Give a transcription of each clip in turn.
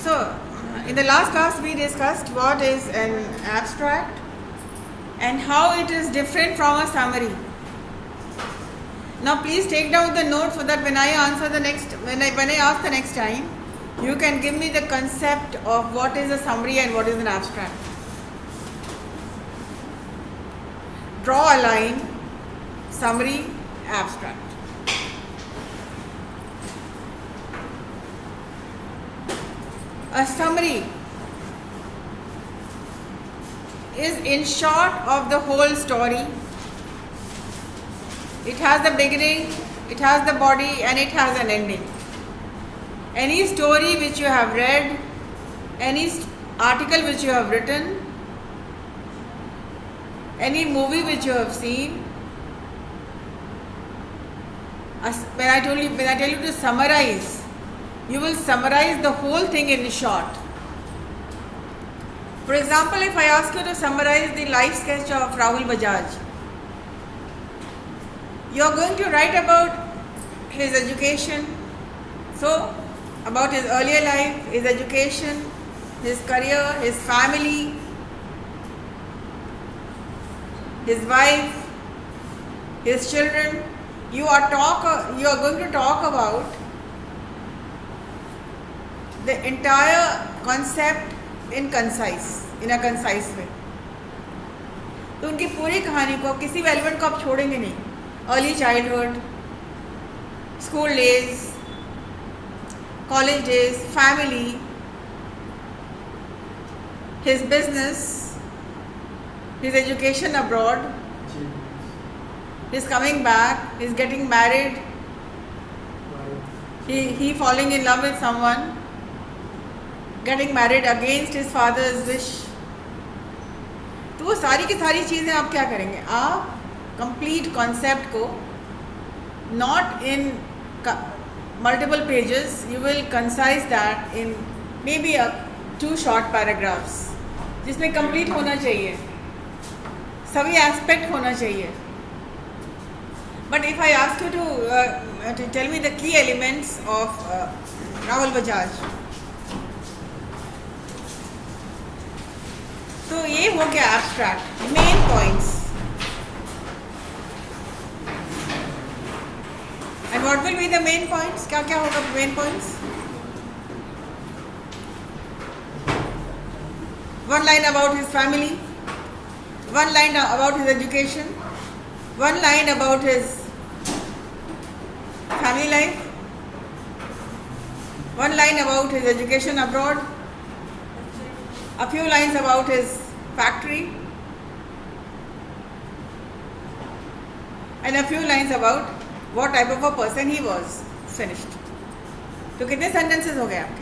So, in the last class we discussed what is an abstract and how it is different from a summary. Now please take down the note so that when I ask the next time, you can give me the concept of what is a summary and what is an abstract. Draw a line, summary, abstract. A summary is in short of the whole story. It has the beginning, it has the body, and it has an ending. Any story which you have read, any article which you have written, any movie which you have seen, when I tell you to summarize, you will summarize the whole thing in short. For example, if I ask you to summarize the life sketch of Rahul Bajaj, you are going to write about his education, so about his earlier life, his education, his career, his family, his wife, his children. You are going to talk about the entire concept in a concise way. तो उनकी पूरी कहानी को, किसी भी element को आप छोड़ेंगे नहीं. Early childhood, school days, college days, family, his business, his education abroad, his coming back, his getting married, he falling in love with someone, getting married against his father's wish. तो वो सारी की सारी चीज़ें आप क्या करेंगे? आप कंप्लीट कॉन्सेप्ट को not in multiple pages, you will concise that in maybe 2 short paragraphs, जिसमें कंप्लीट होना चाहिए, सभी एस्पेक्ट होना चाहिए. But if I ask you to tell me the key elements of Rahul Bajaj, तो ये हो गया abstract. Main points. And what will be the main points? क्या क्या होगा main points? One line about his family, one line about his education, one line about his family life, one line about his education abroad, a few lines about his factory, and a few lines about what type of a person he was. Finished. तो कितने sentences हो गए आपके?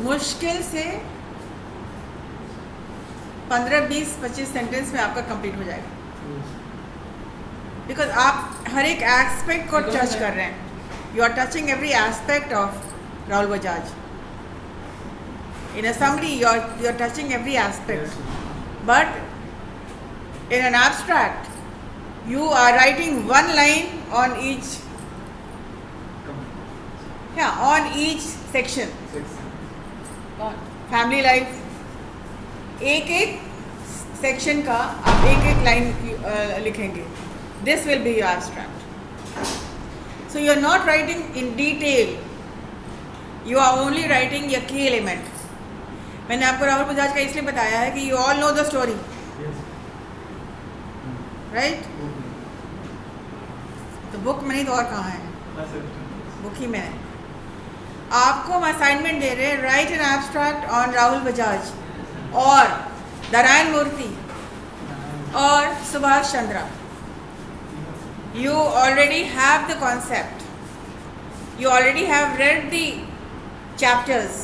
मुश्किल से 15, 20, 25 sentence में आपका complete हो जाएगा. बिकॉज आप हर एक एस्पेक्ट को टच कर रहे हैं. You are touching every aspect of Rahul Bajaj. In a summary you are touching every aspect. But in an abstract you are writing one line on each section. Family life, एक section का आप एक line लिखेंगे. This will be your abstract. So you are not writing in detail, you are only writing your key element. मैंने आपको राहुल बजाज का इसलिए बताया है कि you all know the story, right? तो बुक में नहीं तो और कहाँ है? बुक ही में है. आपको हम असाइनमेंट दे रहे हैं, write an abstract on Rahul Bajaj और नारायण मूर्ति और Subhash Chandra. You already have the concept, you already have read the chapters.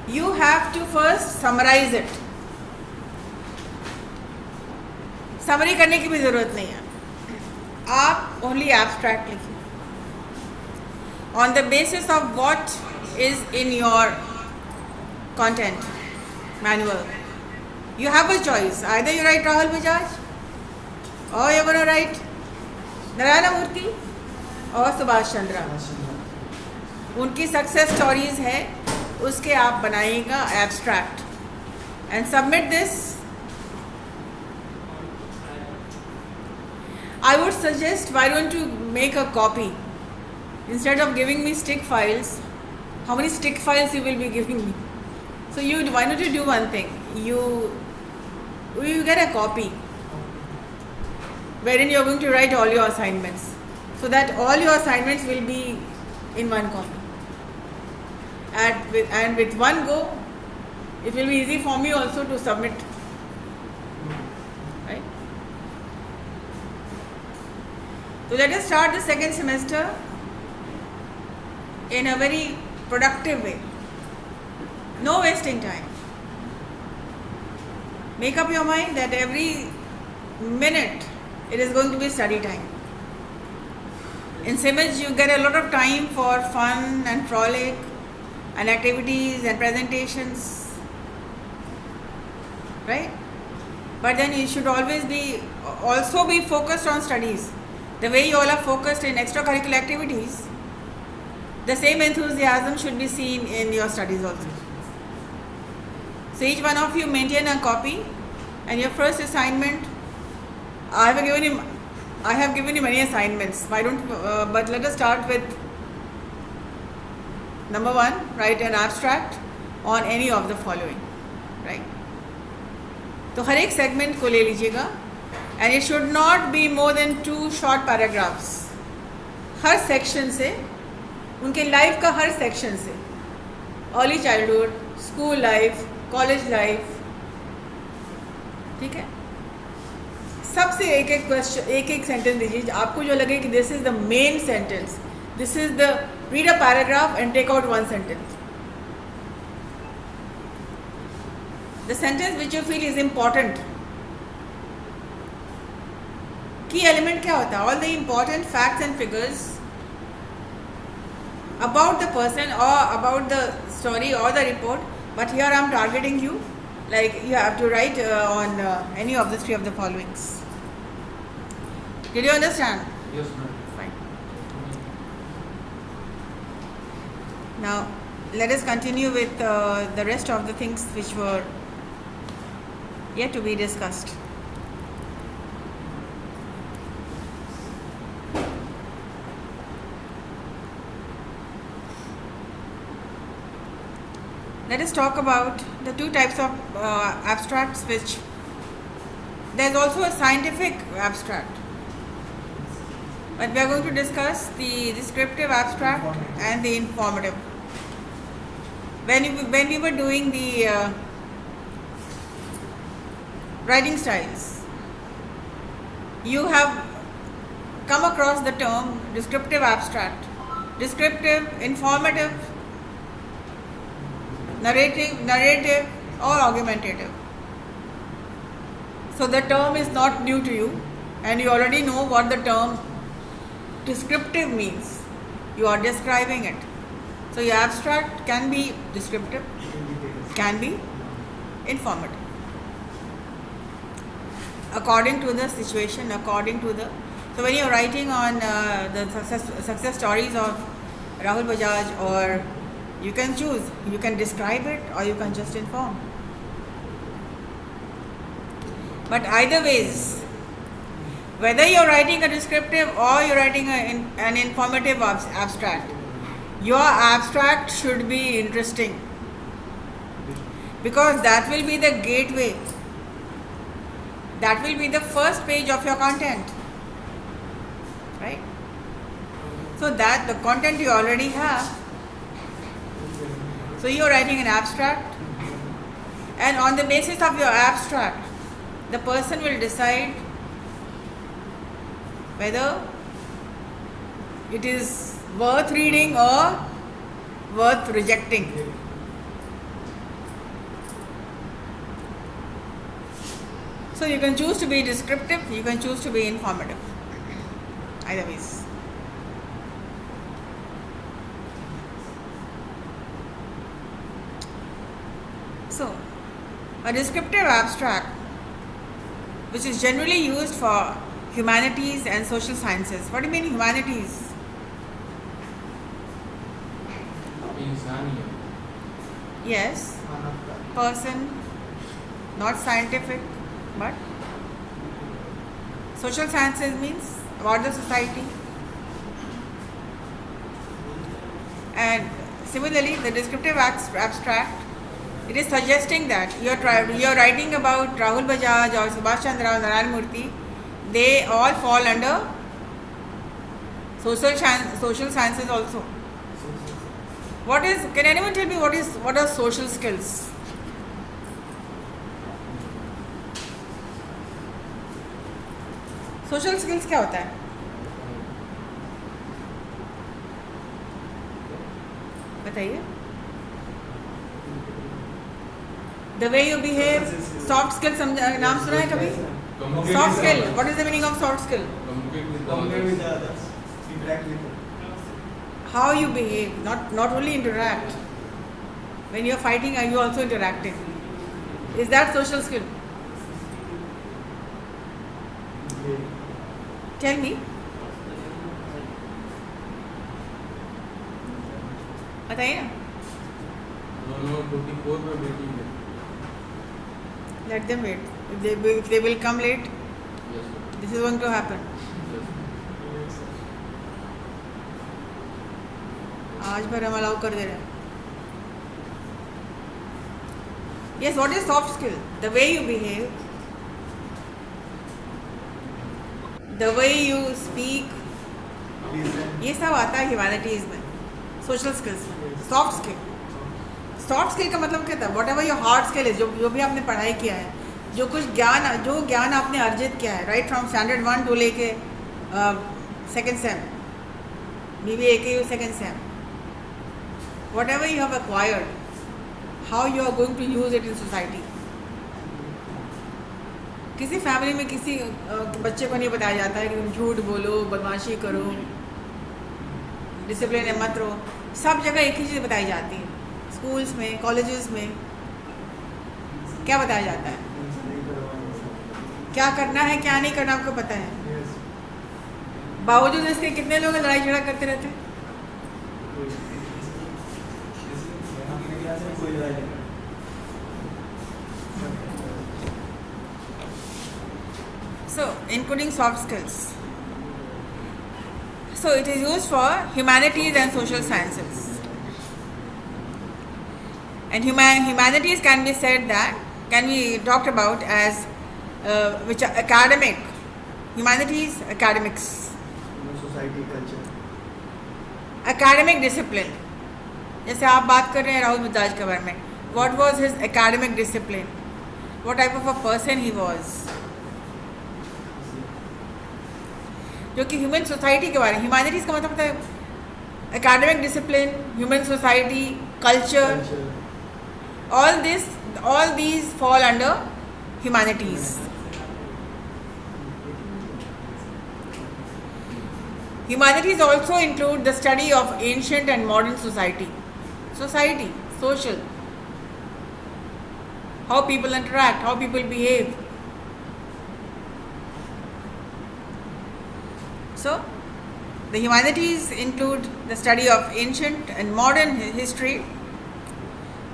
You have to first summarise it. Summary करने की भी ज़रूरत नहीं है, आप ओनली एब्स्ट्रैक्ट लिखिए. On the basis of what is in your content manual, you have a choice. Either you write Rahul Bajaj or you're going to write Narayana Murthy और सुभाष चंद्रा, उनकी सक्सेस स्टोरीज है, उसके आप बनाइएगा abstract and submit this. I would suggest, why don't you make a copy instead of giving me stick files? How many stick files you will be giving me? So why don't you do one thing? You get a copy wherein you are going to write all your assignments, so that all your assignments will be in one copy. And with one go, it will be easy for me also to submit. Right? So let us start the second semester in a very productive way. No wasting time. Make up your mind that every minute it is going to be study time. In SIMAGE you get a lot of time for fun and frolic and activities and presentations, right? But then you should always also be focused on studies. The way you all are focused in extracurricular activities, the same enthusiasm should be seen in your studies also. So each one of you maintain a copy, and your first assignment, I have given you many assignments. But let us start with number 1, write an abstract on any of the following, right? तो हर एक segment को ले लीजिएगा, and it should not be more than 2 short paragraphs. Her section से, उनके life का हर section से, early childhood, school life, college life, ठीक है, सबसे एक एक क्वेश्चन, एक एक सेंटेंस दीजिए. आपको जो लगे कि this is the main sentence, this is the, read a paragraph and take out one sentence. The sentence which you feel is important. Key element क्या होता है? All the important facts and figures about the person or about the story or the report, but here I am targeting you, like you have to write on any of the 3 of the followings. Did you understand? Yes, ma'am. Fine. Now let us continue with the rest of the things which were yet to be discussed. Let us talk about the 2 types of abstracts, which there is also a scientific abstract, but we are going to discuss the descriptive abstract and the informative. When we were doing the writing styles, you have come across the term descriptive abstract, descriptive, informative, narrative or argumentative. So the term is not new to you, and you already know what the term descriptive means. You are describing it. So your abstract can be descriptive, can be informative, according to the situation, according to the. So when you are writing on the success stories of Rahul Bajaj, or you can choose, you can describe it or you can just inform. But either ways, whether you're writing a descriptive or you're writing an informative abstract, your abstract should be interesting, because that will be the gateway, that will be the first page of your content, right? So that the content you already have. So you are writing an abstract, and on the basis of your abstract, the person will decide whether it is worth reading or worth rejecting. So you can choose to be descriptive, you can choose to be informative. Either ways. So, a descriptive abstract, which is generally used for humanities and social sciences. What do you mean humanities? इंसानियत. Yes, person, not scientific, but social sciences means about the society. And similarly, the descriptive abstract, it is suggesting that you're writing about Rahul Bajaj or Subhash Chandra or Narayan Murthy. They all fall under social sciences also. Can anyone tell me what are social skills? Social skills क्या होता है? बताइए. The way you behave, soft skill नाम सुना है कभी? Soft skill. What is the meaning of soft skill? Communicate with others. Interact with them. How you behave, not only interact. When you're fighting, are you also interacting? Is that social skill? Tell me. बताइए ना. No, 24 पे waiting है. Let them wait. If they will come late, Yes, sir. this is going to happen. Yes, sir. आज भर हम allow कर दे रहे हैं. Yes, what is soft skill? The way you behave, the way you speak, ये सब आता है ह्यूमैनिटीज में, सोशल स्किल्स में. सॉफ्ट स्किल का मतलब क्या था? What ever your hard skill है, जो भी आपने पढ़ाई किया है, जो ज्ञान आपने अर्जित किया है, राइट फ्रॉम स्टैंडर्ड 1 टू लेके सेकेंड सेम, BBA के second sem, whatever you have acquired, how you are going to use it in society. किसी फैमिली में किसी बच्चे को नहीं बताया जाता है कि तुम झूठ बोलो, बदमाशी करो, डिसिप्लिन में मत रहो. सब जगह एक ही चीज़ बताई जाती है. स्कूल्स में, कॉलेजेस में क्या बताया जाता है? क्या करना है, क्या नहीं करना आपको पता है. बावजूद इसके कितने लोग लड़ाई झगड़ा करते रहते हैं. So, including soft skills. So, it is used for humanities and social sciences. And humanities can be talked about as which are academic. Humanities, academics. Society, culture. Academic discipline. जैसे आप बात कर रहे हैं राहुल बजाज के बारे में. What was his academic discipline? What type of a person he was? जो कि ह्यूमन सोसाइटी के बारे में. ह्यूमैनिटीज़ का मतलब होता है academic discipline, human society, culture. all these fall under humanities. Humanities also include the study of ancient and modern society, social, how people interact, how people behave. So, the humanities include the study of ancient and modern history,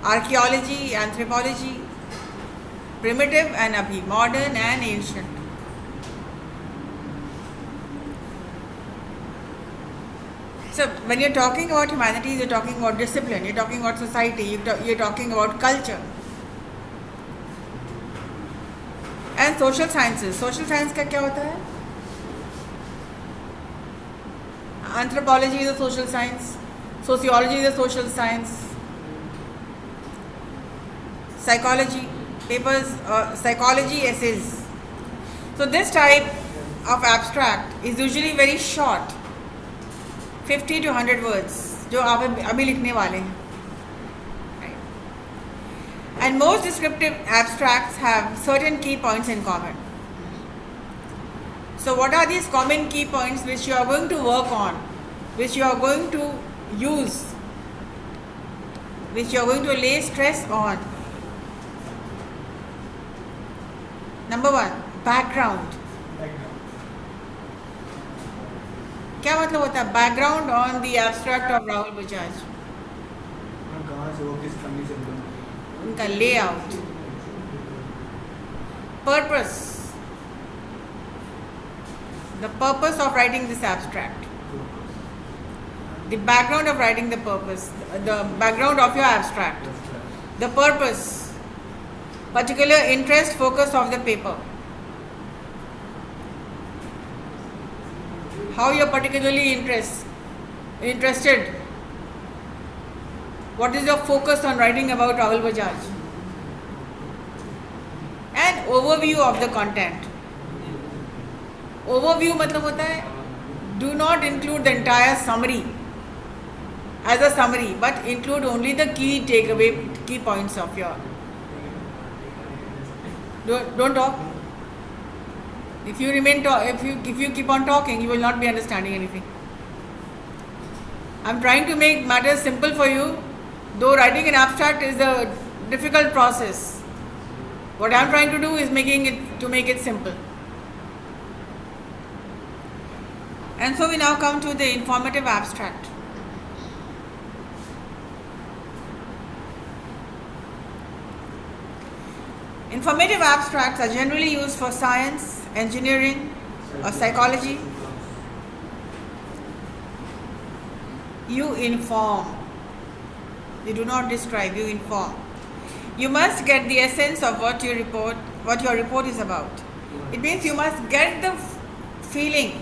archaeology, anthropology, primitive and abhi, modern and ancient. So, when you're talking about humanities, you're talking about discipline, you're talking about society, you're talking about culture. And social sciences. Social science का क्या होता है? Anthropology is a social science. Sociology is a social science. Psychology, psychology essays. So this type of abstract is usually very short, 50 to 100 words, जो आप अभी लिखने वाले हैं. Right. And most descriptive abstracts have certain key points in common. So what are these common key points which you are going to work on, which you are going to use, which you are going to lay stress on? Number one, background. क्या मतलब होता है background on the abstract of Rahul Bajaj? Ma'am कहाँ से वो किस family से belong करते उनका layout, purpose, the purpose of writing this abstract, the background of writing the purpose, the background of your abstract, the purpose, particular interest, focus of the paper, how you're particularly interested, what is your focus on writing about Rahul Bajaj, and overview of the content. Overview मतलब होता है do not include the entire summary as a summary, but include only the key points of your. Don't talk. If you keep on talking, you will not be understanding anything. I'm trying to make matters simple for you, though writing an abstract is a difficult process. What I'm trying to do is make it simple. And so we now come to the informative abstract. Informative abstracts are generally used for science, engineering, or psychology. You inform. You do not describe, you inform. You must get the essence of what your report is about. It means you must get the feeling,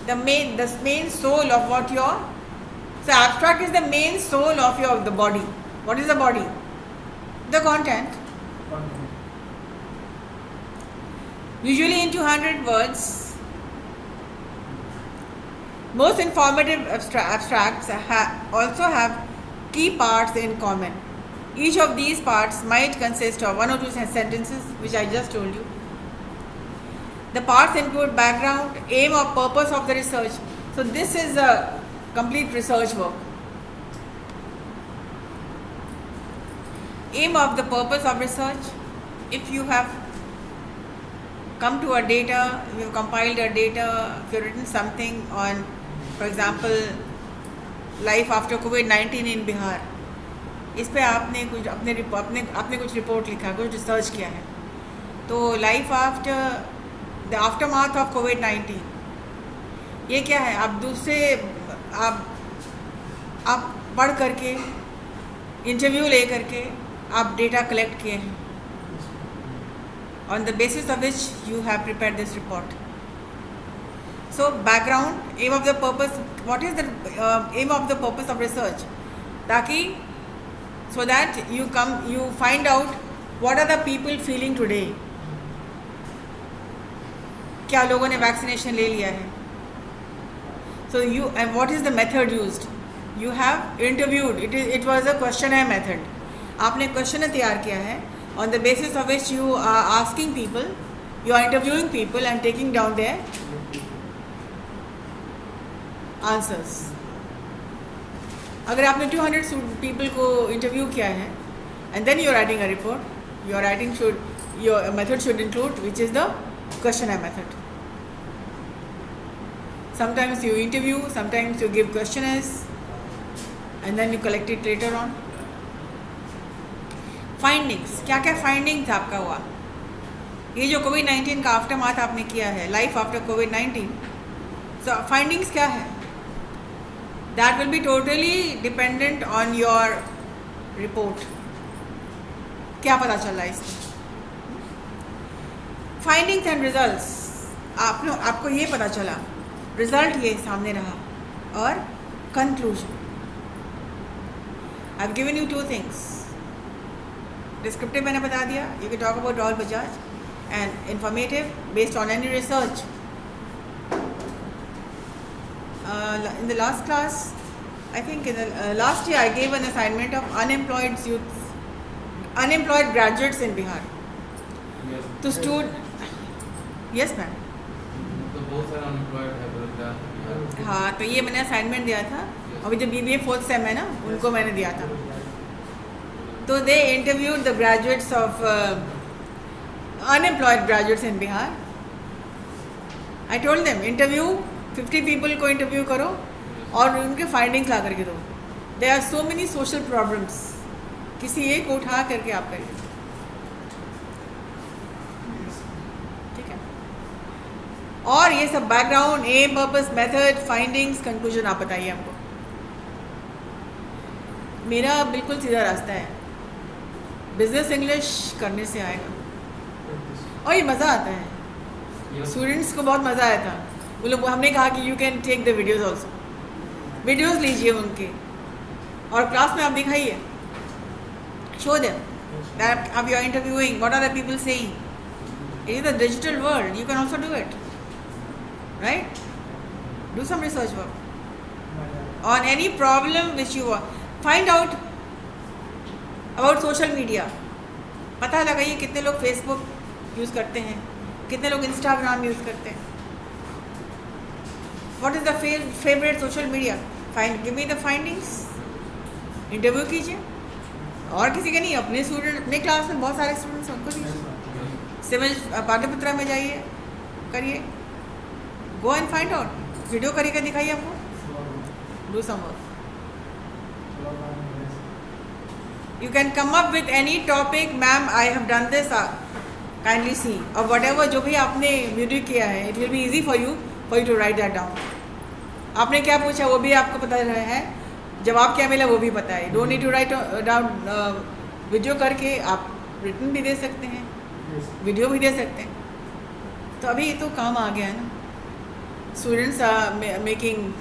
the main soul of what your. So abstract is the main soul of the body. What is the body? The content. Usually in 200 words. Most informative abstracts also have key parts in common. Each of these parts might consist of 1 or 2 sentences, which I just told you. The parts include background, aim or purpose of the research. So this is a complete research work. Aim of the purpose of research. If you have come to a data, you have compiled a data, if you have written something on, for example, life after COVID-19 in Bihar, इस पे आपने कुछ अपने कुछ report लिखा, कुछ research किया है, तो life after the aftermath of कोविड-19, ये क्या है? आप दूसरे आप पढ़ करके, इंटरव्यू ले करके आप डेटा कलेक्ट किए हैं, on the basis of which you have prepared this report. So background, aim of the purpose, what is the aim of the purpose of research? ताकि so that you find out what are the people feeling today. क्या लोगों ने vaccination ले लिया है? So and what is the method used? You have interviewed. It was a questionnaire method. आपने question तैयार किया है, on the basis of which you are asking people, you are interviewing people and taking down their answers. अगर आपने 200 people को interview किया है and then you are writing a report, your method should include, which is the questionnaire method. Sometimes you interview, sometimes you give questionnaires and then you collect it later on. Findings, क्या क्या findings आपका हुआ? ये जो कोविड-19 का after माथ आपने किया है, लाइफ आफ्टर कोविड-19, सो फाइंडिंग्स क्या है? That will be totally dependent on your report. क्या पता चल रहा है इसमें? फाइंडिंग्स एंड रिजल्ट्स, आपको ये पता चला, रिजल्ट ये सामने रहा, और conclusion. I have given you 2 things. Descriptive मैंने बता दिया, you can talk about Rahul Bajaj, and informative based on any research. In the last class, I think in the last year I gave an assignment of unemployed graduates in Bihar. Yes. To student. Yes ma'am. तो बहुत सारे unemployed है बेरोजगार. हाँ, तो ये मैंने assignment दिया था. अभी जो BBA 4th सेम है ना, उनको मैंने दिया था. So they interviewed the graduates of unemployed graduates in Bihar. I told them, interview 50 people को इंटरव्यू करो और उनके फाइंडिंग्स ला करके दो. There are so many social problems, किसी एक को उठा करके आप करिए. ठीक है. और ये सब background, aim, purpose, method, findings, conclusion आप बताइए हमको. मेरा बिल्कुल सीधा रास्ता है. बिजनेस इंग्लिश करने से आएगा और ये मज़ा आता है. स्टूडेंट्स को बहुत मज़ा आया था. वो लोग, हमने कहा कि you can take the videos also. Videos लीजिए उनके और क्लास में आप दिखाइए. शो देम दैट अब you are interviewing, what are the people saying. It is the digital world, you can also do it, right. Do some research work on any problem which you want. Find out about social media. पता लगाइए कितने लोग Facebook use करते हैं, कितने लोग Instagram use करते हैं. What is the favorite social media? Give me the findings. Interview कीजिए. और किसी के नहीं, अपने स्टूडेंट, अपने क्लास में बहुत सारे स्टूडेंट्स हैं, उनको दीजिए. सिविल पाठ्यपुत्रा में जाइए, करिए. Go and find out. Video करके दिखाइए हमको. Do some work. You can come up with any topic, ma'am. I have done this. Kindly see. or whatever जो भी आपने वीडियो किया है, it will be easy for you to write that down. आपने क्या पूछा वो भी आपको पता है, जवाब क्या मिला वो भी पता है. Don't need to write down. Video करके आप रिटन भी दे सकते हैं, वीडियो भी दे सकते हैं. तो अभी तो काम आ गया है ना. Students are making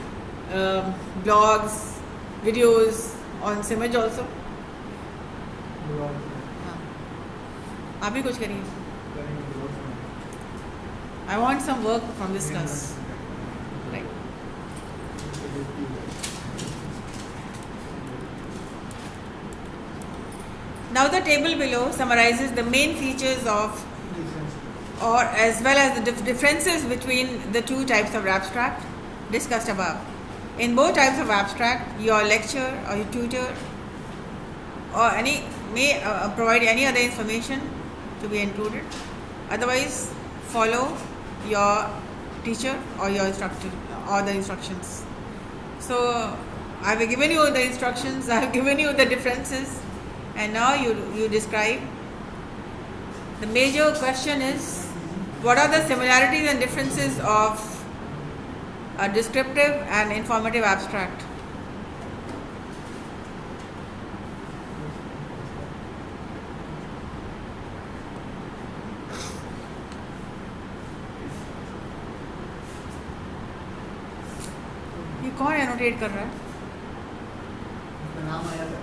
blogs, videos on Simaj also. हाँ, आप भी कुछ करिए. I want some work from this class. Right. Now the table below summarizes the main features of, or as well as the differences between the two types of abstract discussed above. In both types of abstract, your lecturer or your tutor or any may provide any other information to be included. Otherwise, follow your teacher or your instructor or the instructions. So, I have given you the instructions, I have given you the differences, and now you describe. The major question is, what are the similarities and differences of a descriptive and informative abstract? ये कौन annotate कर रहा है? नाम आया था.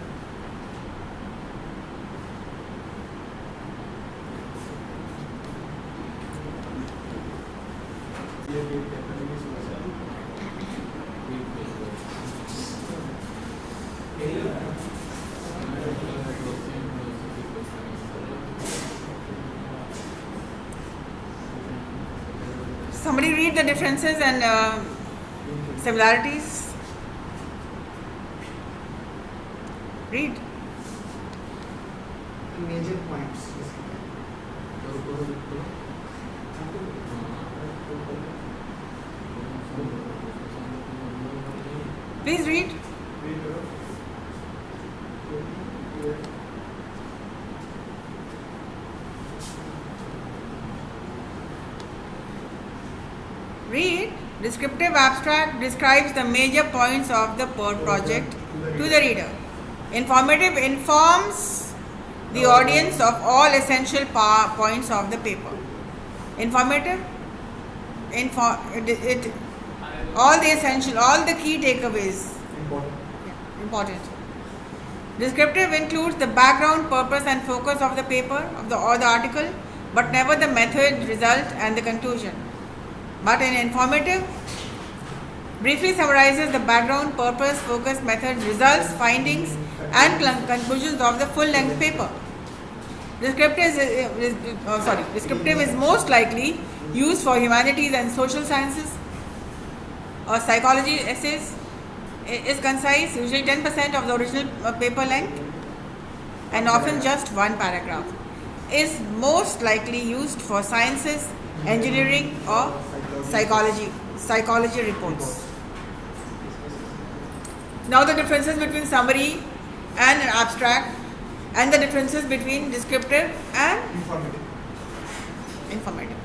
Somebody read the differences and similarities. Read. Major points. Please read. Read. Descriptive abstract describes the major points of the project to the reader. Informative informs the audience of all essential points of the paper. Informative, all the essential, all the key takeaways. Important. Descriptive includes the background, purpose and focus of the paper or the article, but never the method, result and the conclusion. But an informative briefly summarizes the background, purpose, focus, method, results, findings and conclusions of the full-length paper. Descriptive is most likely used for humanities and social sciences or psychology essays. Is concise, usually 10% of the original paper length and often just one paragraph. Is most likely used for sciences, engineering or psychology psychology reports. Now the differences between summary and abstract, and the differences between descriptive and informative.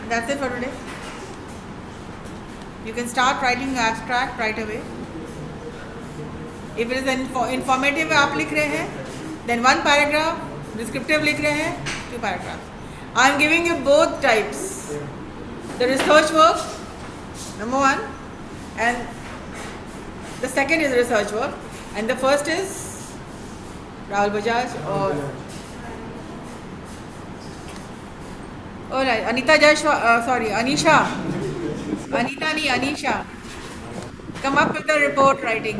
That's it for today. You can start writing abstract right away. If it is informative आप लिख रहे हैं, then 1 paragraph. Descriptive लिख रहे हैं, 2 paragraphs. I am giving you both types. The research work, number 1, and the second is research work, and the first is Rahul Bajaj or Anita Anisha. Anita nahi, Anisha. Come up with the report writing.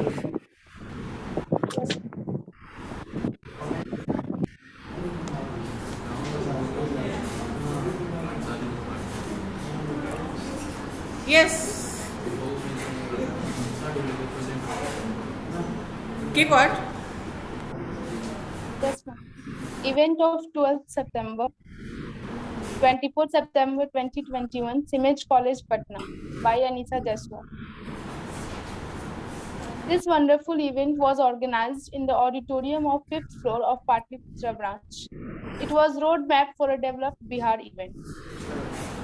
Yes. Keep what? Yes, ma'am. Event of 12th September, 24th September 2021, Simej College, Patna, by Anisa Jaswal. This wonderful event was organized in the auditorium of 5th floor of Patliputra branch. It was roadmap for a developed Bihar event.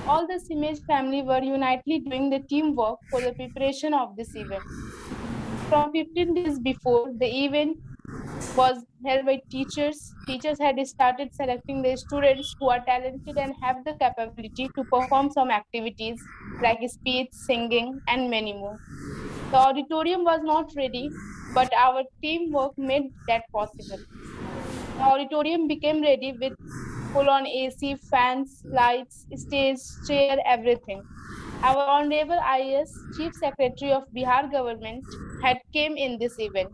All the Simej family were unitedly doing the teamwork for the preparation of this event. From 15 days before, the event was held by teachers. Teachers had started selecting the students who are talented and have the capability to perform some activities like speech, singing, and many more. The auditorium was not ready, but our teamwork made that possible. The auditorium became ready with full-on AC, fans, lights, stage, chair, everything. Our Honorable IAS Chief Secretary of Bihar government had came in this event,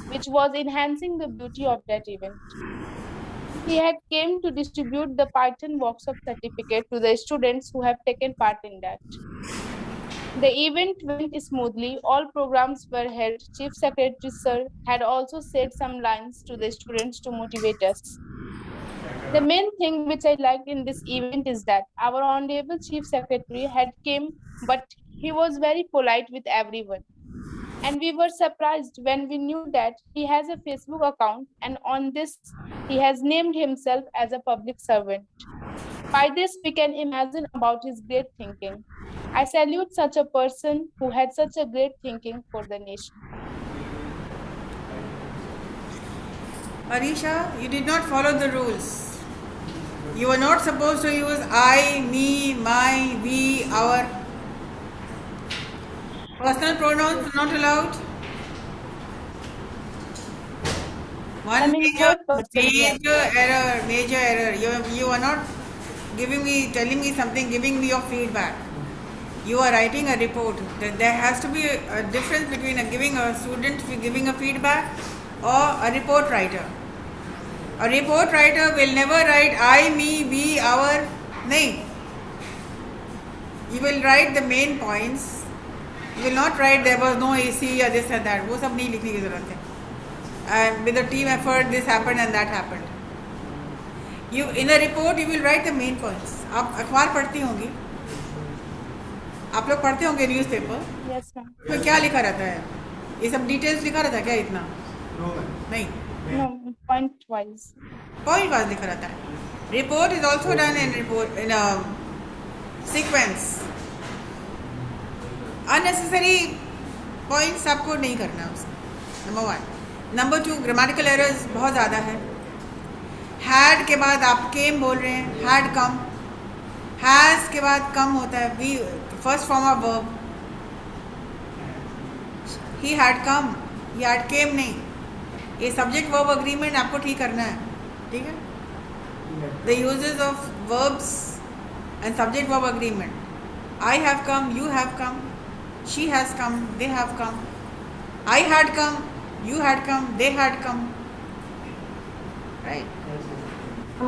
which was enhancing the beauty of that event. He had came to distribute the Python workshop certificate to the students who have taken part in that. The event went smoothly. All programs were held. Chief Secretary Sir had also said some lines to the students to motivate us. The main thing which I liked in this event is that our Honorable Chief Secretary had came, but he was very polite with everyone. And we were surprised when we knew that he has a Facebook account, and on this, he has named himself as a public servant. By this, we can imagine about his great thinking. I salute such a person who had such a great thinking for the nation. Anisha, you did not follow the rules. You were not supposed to use I, me, my, we, our. Personal pronouns not allowed. One major error. You are not telling me something, giving me your feedback. You are writing a report. There has to be a difference between giving a student giving a feedback or a report writer. A report writer will never write I, me, we, our. No. You will write the main points. You will not write there was no AC or this and that. वो सब नहीं लिखने की ज़रूरत है. And with the team effort, this happened and that happened. You in a report you will write the main points. आप अखबार पढ़ती होंगी. आप लोग पढ़ते होंगे न्यूज़पेपर. Yes, ma'am. तो क्या लिखा रहता है? ये सब डिटेल्स लिखा रहता है क्या इतना? नहीं. No, point wise. Point wise लिखा रहता है. Report is also done in a sequence. Unnecessary points आपको नहीं करना है उसमें. Number 1. Number 2, grammatical errors बहुत ज़्यादा है. Had के बाद आप came बोल रहे हैं. Had come. Has के बाद come होता है. We first form of verb. He had come. He had came नहीं. ये subject verb agreement आपको ठीक करना है. ठीक है? The uses of verbs and subject verb agreement. I have come. You have come. She has come, they have come. I had come, you had come, they had come. Right?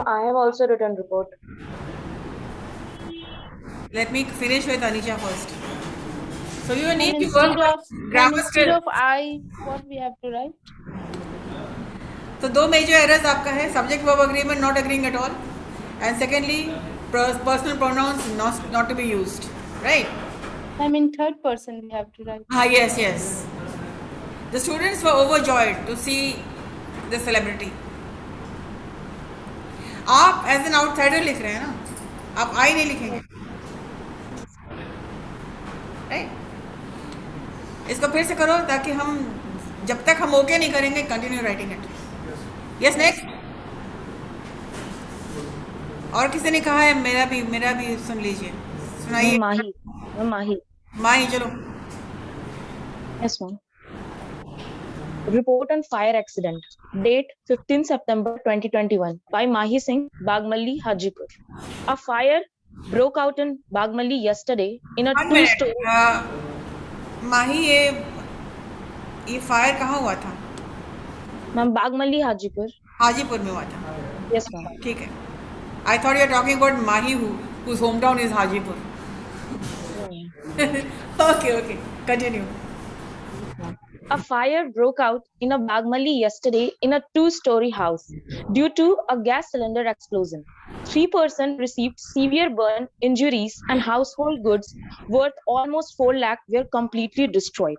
I have also written report. Let me finish with Anisha first. So you need And to work instead of grammar instead skill. of I, what we have to write? तो दो major errors आपका है, subject verb agreement not agreeing at all, and secondly personal pronouns not to be used, right? I mean third person we have to write. हाँ, yes, yes. The students were overjoyed to see the celebrity. आप as an outsider लिख रहे हैं ना, आप आई नहीं लिखेंगे, right? इसको फिर से करो ताकि हम जब तक हम ओके नहीं करेंगे continue writing it. Yes, next. और किसी ने कहा है? मेरा भी सुन लीजिए, सुनाइए. Mahi. Mahi. माही, चलो. Yes, ma'am. Report on fire accident. Date 15 September 2021 by Mahi Singh, Bagmalli, Hajipur. A fire broke out in Bagmalli yesterday in a 1 minute. two-story. माही, ये फायर कहाँ हुआ था? Ma'am, Bagmalli, Hajipur. हाजीपुर में हुआ था. Yes, ma'am. ठीक है. I thought you were talking about Mahi, whose hometown is Hajipur. Okay. Continue. A fire broke out in a Bagmalli yesterday in a two-story house due to a gas cylinder explosion. 3 persons received severe burn injuries and household goods worth almost 4 lakh were completely destroyed.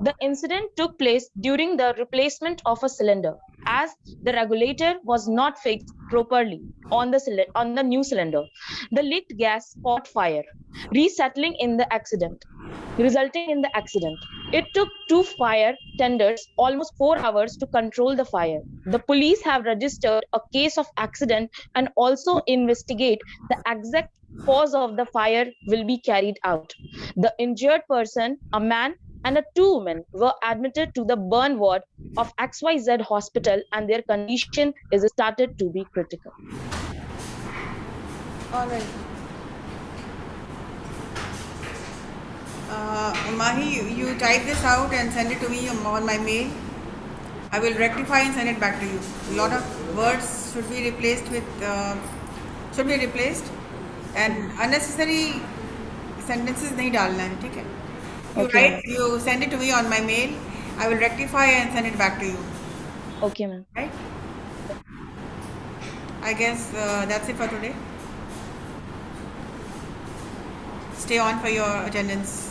The incident took place during the replacement of a cylinder as the regulator was not fixed properly on the new cylinder. The leaked gas caught fire, resulting in the accident. It took 2 fire tenders almost 4 hours to control the fire. The police have registered a case of accident and also investigate the exact cause of the fire will be carried out. The injured person, a man and 2 women, were admitted to the burn ward of XYZ hospital and their condition is started to be critical. All right. Mahi, you type this out and send it to me on my mail. I will rectify and send it back to you. A lot of words should be replaced and unnecessary sentences नहीं डालना है, ठीक है? Okay. You send it to me on my mail. I will rectify and send it back to you. Okay, ma'am. Right? I guess that's it for today. Stay on for your attendance.